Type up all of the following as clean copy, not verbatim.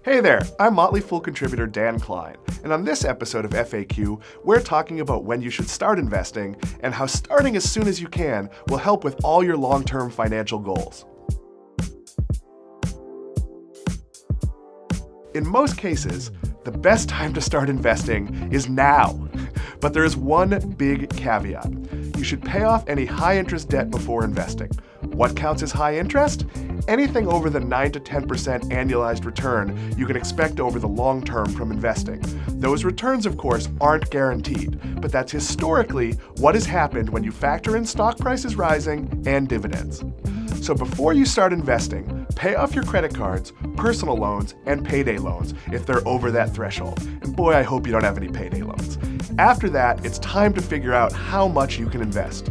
Hey there, I'm Motley Fool contributor Dan Kline, and on this episode of FAQ, we're talking about when you should start investing and how starting as soon as you can will help with all your long-term financial goals. In most cases, the best time to start investing is now. But there is one big caveat. You should pay off any high-interest debt before investing. What counts as high interest? Anything over the 9 to 10% annualized return you can expect over the long term from investing. Those returns, of course, aren't guaranteed, but that's historically what has happened when you factor in stock prices rising and dividends. So before you start investing, pay off your credit cards, personal loans, and payday loans if they're over that threshold. And boy, I hope you don't have any payday loans. After that, it's time to figure out how much you can invest.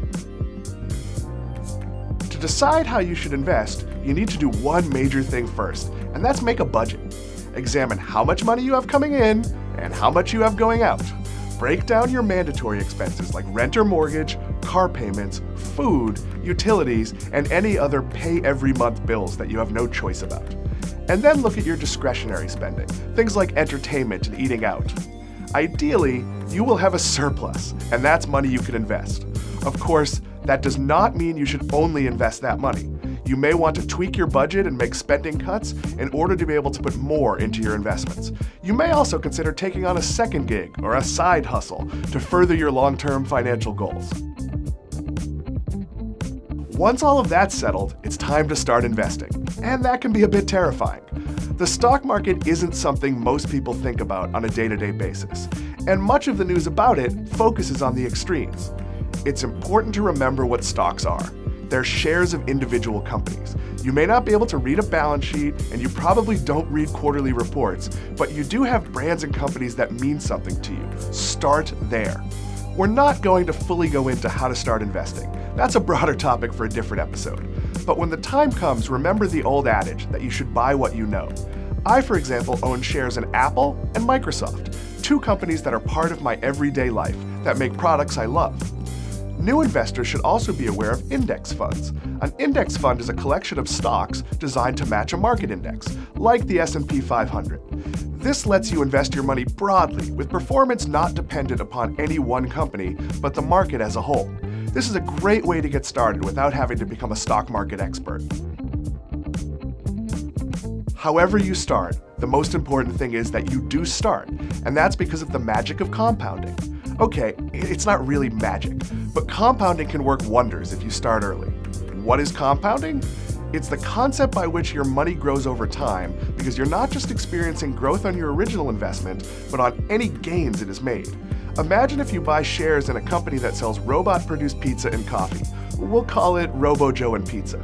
To decide how you should invest, you need to do one major thing first, and that's make a budget. Examine how much money you have coming in and how much you have going out. Break down your mandatory expenses like rent or mortgage, car payments, food, utilities, and any other pay-every-month bills that you have no choice about. And then look at your discretionary spending, things like entertainment and eating out. Ideally, you will have a surplus, and that's money you can invest. Of course, that does not mean you should only invest that money. You may want to tweak your budget and make spending cuts in order to be able to put more into your investments. You may also consider taking on a second gig or a side hustle to further your long-term financial goals. Once all of that's settled, it's time to start investing, and that can be a bit terrifying. The stock market isn't something most people think about on a day-to-day basis, and much of the news about it focuses on the extremes. It's important to remember what stocks are. They're shares of individual companies. You may not be able to read a balance sheet, and you probably don't read quarterly reports, but you do have brands and companies that mean something to you. Start there. We're not going to fully go into how to start investing. That's a broader topic for a different episode. But when the time comes, remember the old adage that you should buy what you know. I, for example, own shares in Apple and Microsoft, two companies that are part of my everyday life that make products I love. New investors should also be aware of index funds. An index fund is a collection of stocks designed to match a market index, like the S&P 500. This lets you invest your money broadly, with performance not dependent upon any one company, but the market as a whole. This is a great way to get started without having to become a stock market expert. However you start, the most important thing is that you do start, and that's because of the magic of compounding. Okay, it's not really magic, but compounding can work wonders if you start early. What is compounding? It's the concept by which your money grows over time because you're not just experiencing growth on your original investment, but on any gains it has made. Imagine if you buy shares in a company that sells robot-produced pizza and coffee. We'll call it Robo-Joe and Pizza.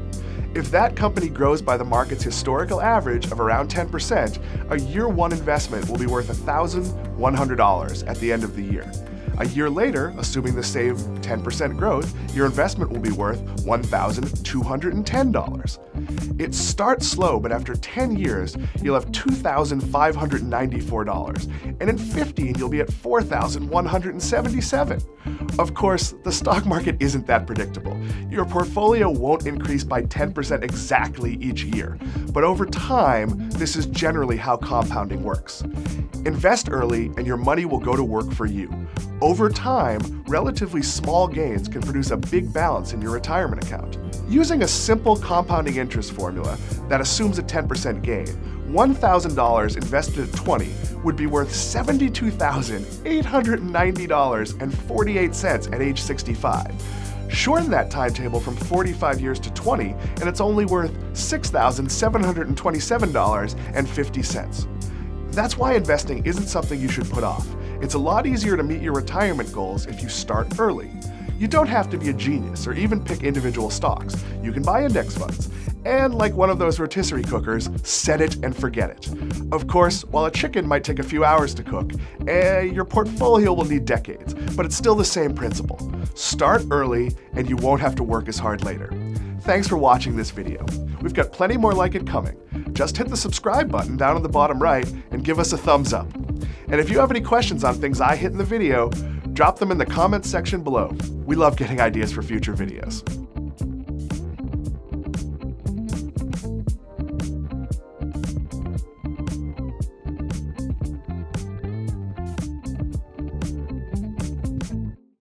If that company grows by the market's historical average of around 10%, a year-one investment will be worth $1,100 at the end of the year. A year later, assuming the same 10% growth, your investment will be worth $1,210. It starts slow, but after 10 years, you'll have $2,594, and in 15, you'll be at $4,177. Of course, the stock market isn't that predictable. Your portfolio won't increase by 10% exactly each year, but over time, this is generally how compounding works. Invest early, and your money will go to work for you. Over time, relatively small gains can produce a big balance in your retirement account. Using a simple compounding interest formula that assumes a 10% gain, $1,000 invested at 20 would be worth $72,890.48 at age 65. Shorten that timetable from 45 years to 20, and it's only worth $6,727.50. That's why investing isn't something you should put off. It's a lot easier to meet your retirement goals if you start early. You don't have to be a genius or even pick individual stocks. You can buy index funds. And like one of those rotisserie cookers, set it and forget it. Of course, while a chicken might take a few hours to cook, your portfolio will need decades, but it's still the same principle. Start early and you won't have to work as hard later. Thanks for watching this video. We've got plenty more like it coming. Just hit the subscribe button down on the bottom right and give us a thumbs up. And if you have any questions on things I hit in the video, drop them in the comments section below. We love getting ideas for future videos.